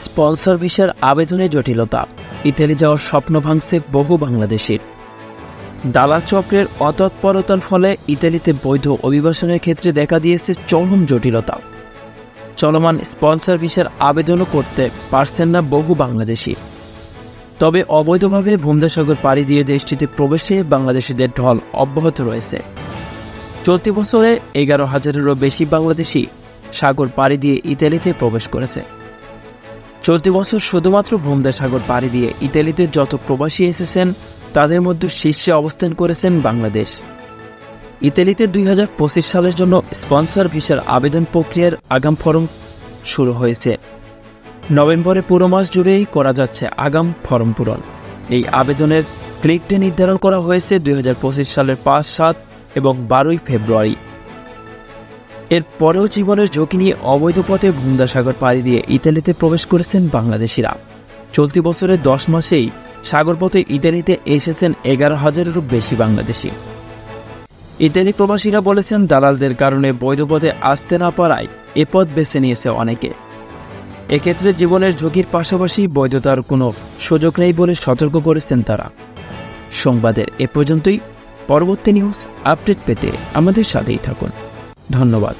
Sponsor ভিসার আবেদনে জটিলতা, ইতালি যাওয়ার স্বপ্ন ভাঙছে বহু বাংলাদেশির। দালাল চক্রের অতৎপরতার ফলে ইতালিতে বৈধ অভিবাসনের ক্ষেত্রে দেখা দিয়েছে চরম জটিলতা। চলমান স্পন্সর ভিসার আবেদনও করতে পারছেন না বহু বাংলাদেশি। তবে অবৈধভাবে ভূমধ্যসাগর পাড়ি দিয়ে দেশটিতে প্রবেশে বাংলাদেশিদের ঢল অব্যাহত রয়েছে। চলতি বছরে 11,000-এরও বেশি বাংলাদেশি সাগর পাড়ি দিয়ে ইতালিতে প্রবেশ করেছে। চলতি বছর শুধুমাত্র ভূমধ্যসাগর পাড়ি দিয়ে ইতালিতে যত প্রবাসী এসেছেন তাদের মধ্যে শীর্ষে অবস্থান করেছেন বাংলাদেশ। ইতালিতে 2025 সালের জন্য স্পন্সর ভিসার আবেদন প্রক্রিয়ার আগাম ফরম শুরু হয়েছে। নভেম্বরে পুরো মাস জুড়েই করা যাচ্ছে আগাম ফরম পূরণ। এই আবেদনের ক্লিক ডে নির্ধারণ করা হয়েছে 2025 সালের 5, 7 এবং 12 ফেব্রুয়ারি। এর পরেও জীবনের ঝুঁকি নিয়ে অবৈধ পথে ভূমধ্যসাগর পাড়ি দিয়ে ইতালিতে প্রবেশ করেছেন বাংলাদেশিরা। চলতি বছরের 10 মাসেই সাগরপথে ইতালিতে এসেছেন 11,000-এরও বেশি বাংলাদেশি। ইতালি প্রবাসীরা বলেছেন, দালালদের কারণে বৈধ পথে আসতে না পারায় এ পথ বেছে নিয়েছে অনেকে। এক্ষেত্রে জীবনের ঝুঁকির পাশাপাশি বৈধতার কোনো সুযোগ নেই বলে সতর্ক করেছেন তারা। সংবাদের এ পর্যন্তই। পরবর্তী নিউজ আপডেট পেতে আমাদের সাথেই থাকুন। ধন্যবাদ।